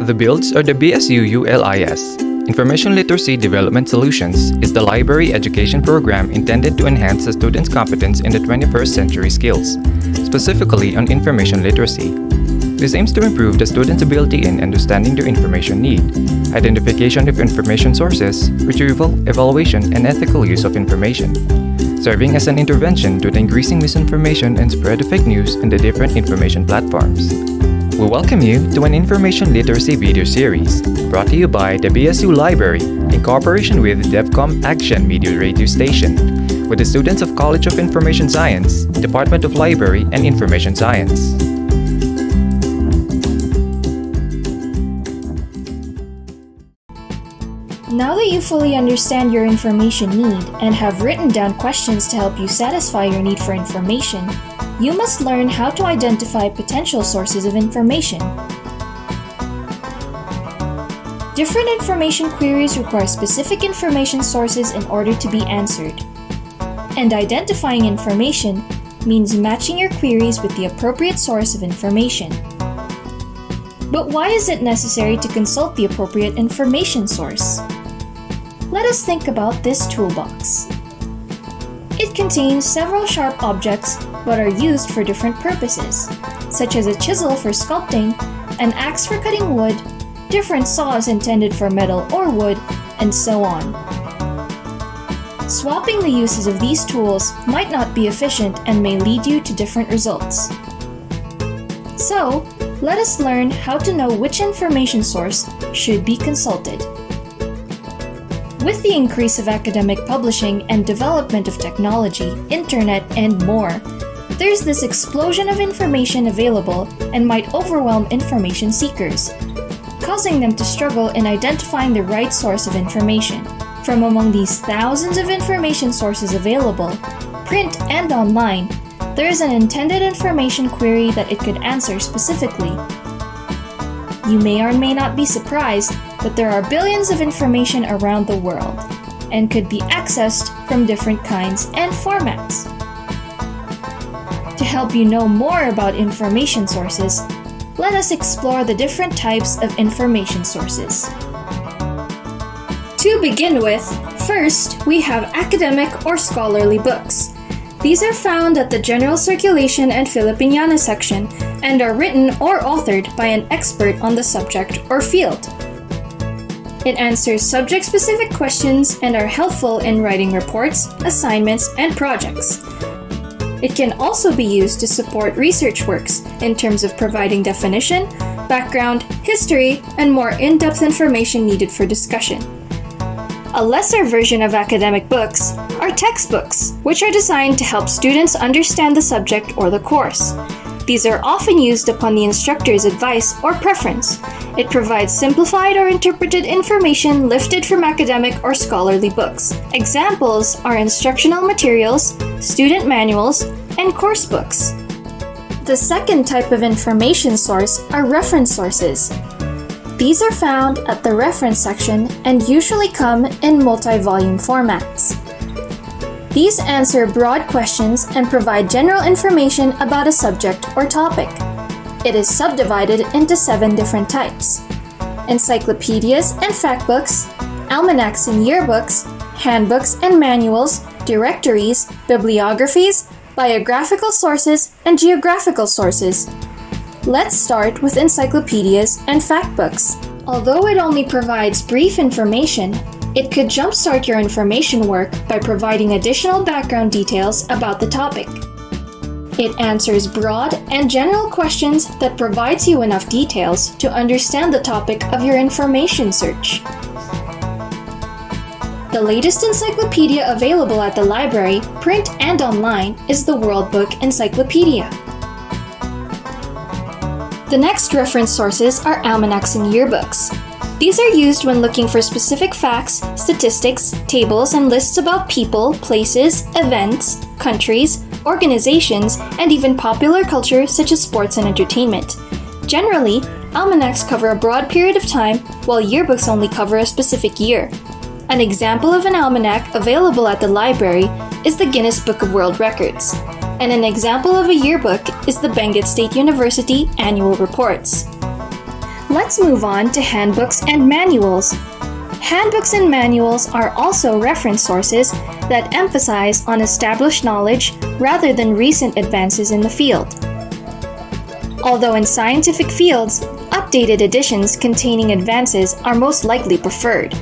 The BUILDS or the BSU-ULIS, Information Literacy Development Solutions, is the library education program intended to enhance the students' competence in the 21st century skills, specifically on information literacy. This aims to improve the students' ability in understanding their information need, identification of information sources, retrieval, evaluation, and ethical use of information, serving as an intervention to the increasing misinformation and spread of fake news on the different information platforms. We welcome you to an information literacy video series brought to you by the BSU Library in cooperation with DevCom Action Media Radio Station, with the students of College of Information Science, Department of Library and Information Science. Now that you fully understand your information need and have written down questions to help you satisfy your need for information, you must learn how to identify potential sources of information. Different information queries require specific information sources in order to be answered. And identifying information means matching your queries with the appropriate source of information. But why is it necessary to consult the appropriate information source? Let us think about this toolbox. It contains several sharp objects but are used for different purposes, such as a chisel for sculpting, an axe for cutting wood, different saws intended for metal or wood, and so on. Swapping the uses of these tools might not be efficient and may lead you to different results. So, let us learn how to know which information source should be consulted. With the increase of academic publishing and development of technology, internet, and more, there's this explosion of information available and might overwhelm information seekers, causing them to struggle in identifying the right source of information. From among these thousands of information sources available, print and online, there is an intended information query that it could answer specifically. You may or may not be surprised, but there are billions of information around the world and could be accessed from different kinds and formats. To help you know more about information sources, let us explore the different types of information sources. To begin with, first we have academic or scholarly books. These are found at the General Circulation and Filipiniana section and are written or authored by an expert on the subject or field. It answers subject-specific questions and are helpful in writing reports, assignments, and projects. It can also be used to support research works in terms of providing definition, background, history, and more in-depth information needed for discussion. A lesser version of academic books are textbooks, which are designed to help students understand the subject or the course. These are often used upon the instructor's advice or preference. It provides simplified or interpreted information lifted from academic or scholarly books. Examples are instructional materials, student manuals, and course books. The second type of information source are reference sources. These are found at the reference section and usually come in multi-volume formats. These answer broad questions and provide general information about a subject or topic. It is subdivided into 7 different types: encyclopedias and factbooks, almanacs and yearbooks, handbooks and manuals, directories, bibliographies, biographical sources, and geographical sources. Let's start with encyclopedias and factbooks. Although it only provides brief information, it could jumpstart your information work by providing additional background details about the topic. It answers broad and general questions that provides you enough details to understand the topic of your information search. The latest encyclopedia available at the library, print and online, is the World Book Encyclopedia. The next reference sources are almanacs and yearbooks. These are used when looking for specific facts, statistics, tables, and lists about people, places, events, countries, organizations, and even popular culture such as sports and entertainment. Generally, almanacs cover a broad period of time, while yearbooks only cover a specific year. An example of an almanac available at the library is the Guinness Book of World Records, and an example of a yearbook is the Benguet State University Annual Reports. Let's move on to handbooks and manuals. Handbooks and manuals are also reference sources that emphasize on established knowledge rather than recent advances in the field. Although in scientific fields, updated editions containing advances are most likely preferred.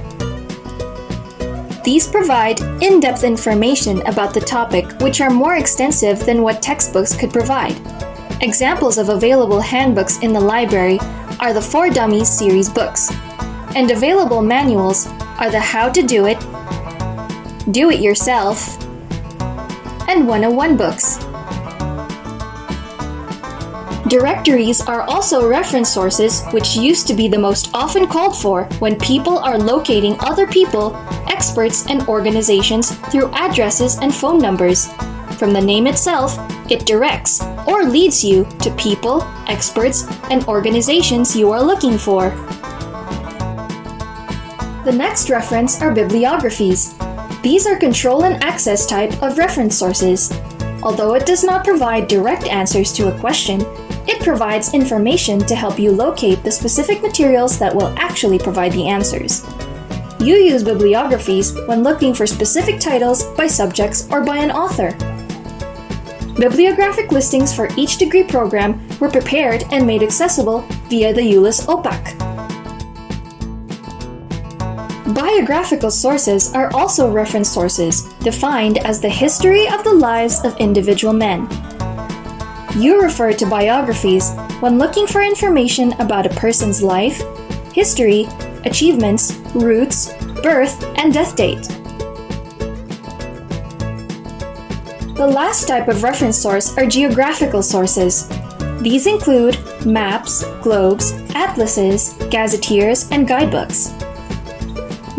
These provide in-depth information about the topic which are more extensive than what textbooks could provide. Examples of available handbooks in the library are the For Dummies series books, and available manuals are the How to Do It, Do It Yourself, and 101 books. Directories are also reference sources which used to be the most often called for when people are locating other people, experts, and organizations through addresses and phone numbers. From the name itself, it directs or leads you to people, experts, and organizations you are looking for. The next reference are bibliographies. These are control and access type of reference sources. Although it does not provide direct answers to a question, it provides information to help you locate the specific materials that will actually provide the answers. You use bibliographies when looking for specific titles by subjects or by an author. Bibliographic listings for each degree program were prepared and made accessible via the ULIS OPAC. Biographical sources are also reference sources, defined as the history of the lives of individual men. You refer to biographies when looking for information about a person's life, history, achievements, roots, birth, and death date. The last type of reference source are geographical sources. These include maps, globes, atlases, gazetteers, and guidebooks.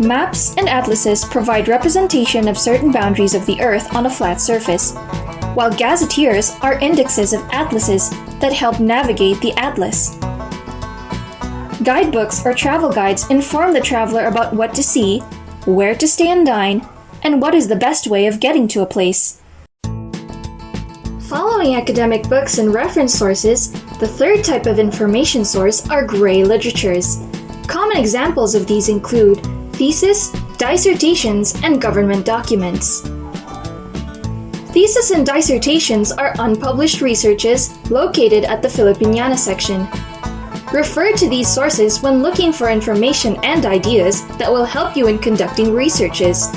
Maps and atlases provide representation of certain boundaries of the Earth on a flat surface, while gazetteers are indexes of atlases that help navigate the atlas. Guidebooks or travel guides inform the traveler about what to see, where to stay and dine, and what is the best way of getting to a place. Following academic books and reference sources, the third type of information source are gray literatures. Common examples of these include thesis, dissertations, and government documents. Theses and dissertations are unpublished researches located at the Filipiniana section. Refer to these sources when looking for information and ideas that will help you in conducting researches.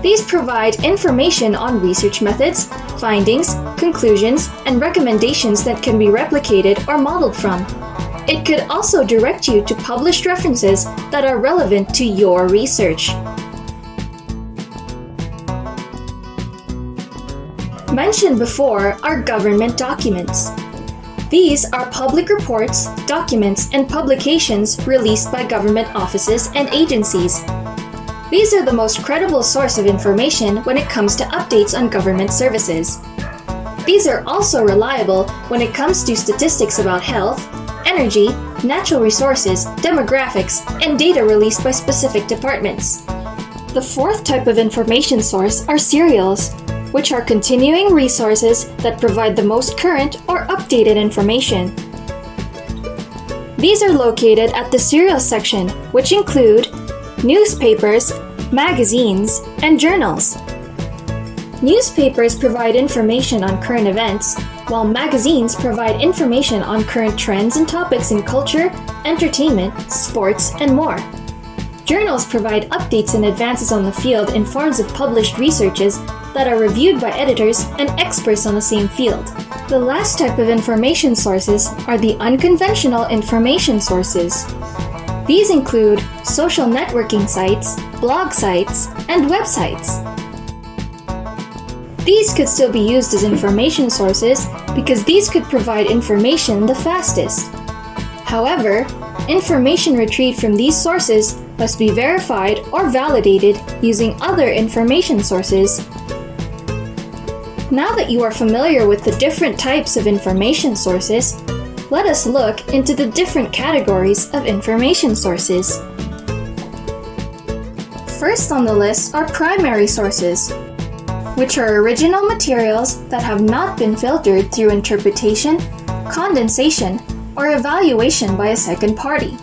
These provide information on research methods, findings, conclusions, and recommendations that can be replicated or modeled from. It could also direct you to published references that are relevant to your research. Mentioned before are government documents. These are public reports, documents, and publications released by government offices and agencies. These are the most credible source of information when it comes to updates on government services. These are also reliable when it comes to statistics about health, energy, natural resources, demographics, and data released by specific departments. The fourth type of information source are serials, which are continuing resources that provide the most current or updated information. These are located at the serial section, which include newspapers, magazines, and journals. Newspapers provide information on current events, while magazines provide information on current trends and topics in culture, entertainment, sports, and more. Journals provide updates and advances on the field in forms of published researches that are reviewed by editors and experts on the same field. The last type of information sources are the unconventional information sources. These include social networking sites, blog sites, and websites. These could still be used as information sources because these could provide information the fastest. However, information retrieved from these sources must be verified or validated using other information sources. Now that you are familiar with the different types of information sources, let us look into the different categories of information sources. First on the list are primary sources, which are original materials that have not been filtered through interpretation, condensation, or evaluation by a second party.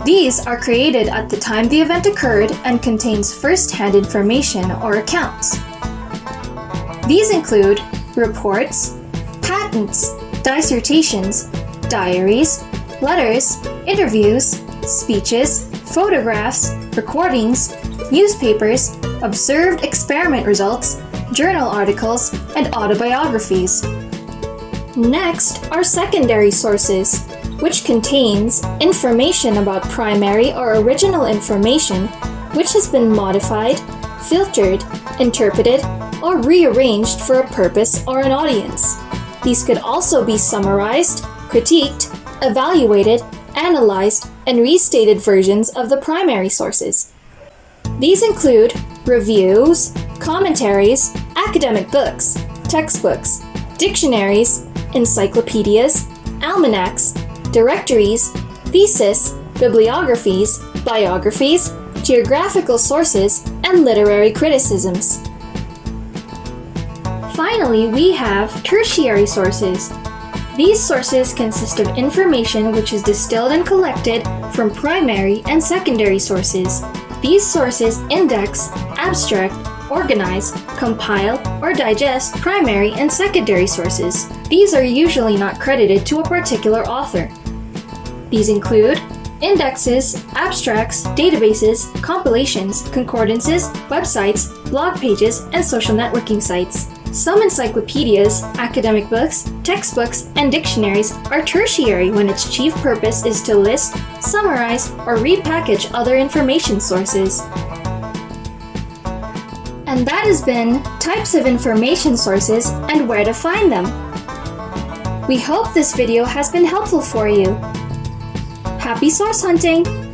These are created at the time the event occurred and contains first-hand information or accounts. These include reports, patents, dissertations, diaries, letters, interviews, speeches, photographs, recordings, newspapers, observed experiment results, journal articles, and autobiographies. Next are secondary sources, which contains information about primary or original information which has been modified, filtered, interpreted, or rearranged for a purpose or an audience. These could also be summarized, critiqued, evaluated, analyzed, and restated versions of the primary sources. These include reviews, commentaries, academic books, textbooks, dictionaries, encyclopedias, almanacs, directories, theses, bibliographies, biographies, geographical sources, and literary criticisms. Finally, we have tertiary sources. These sources consist of information which is distilled and collected from primary and secondary sources. These sources index, abstract, organize, compile, or digest primary and secondary sources. These are usually not credited to a particular author. These include indexes, abstracts, databases, compilations, concordances, websites, blog pages, and social networking sites. Some encyclopedias, academic books, textbooks, and dictionaries are tertiary when its chief purpose is to list, summarize, or repackage other information sources. And that has been types of information sources and where to find them. We hope this video has been helpful for you. Happy source hunting!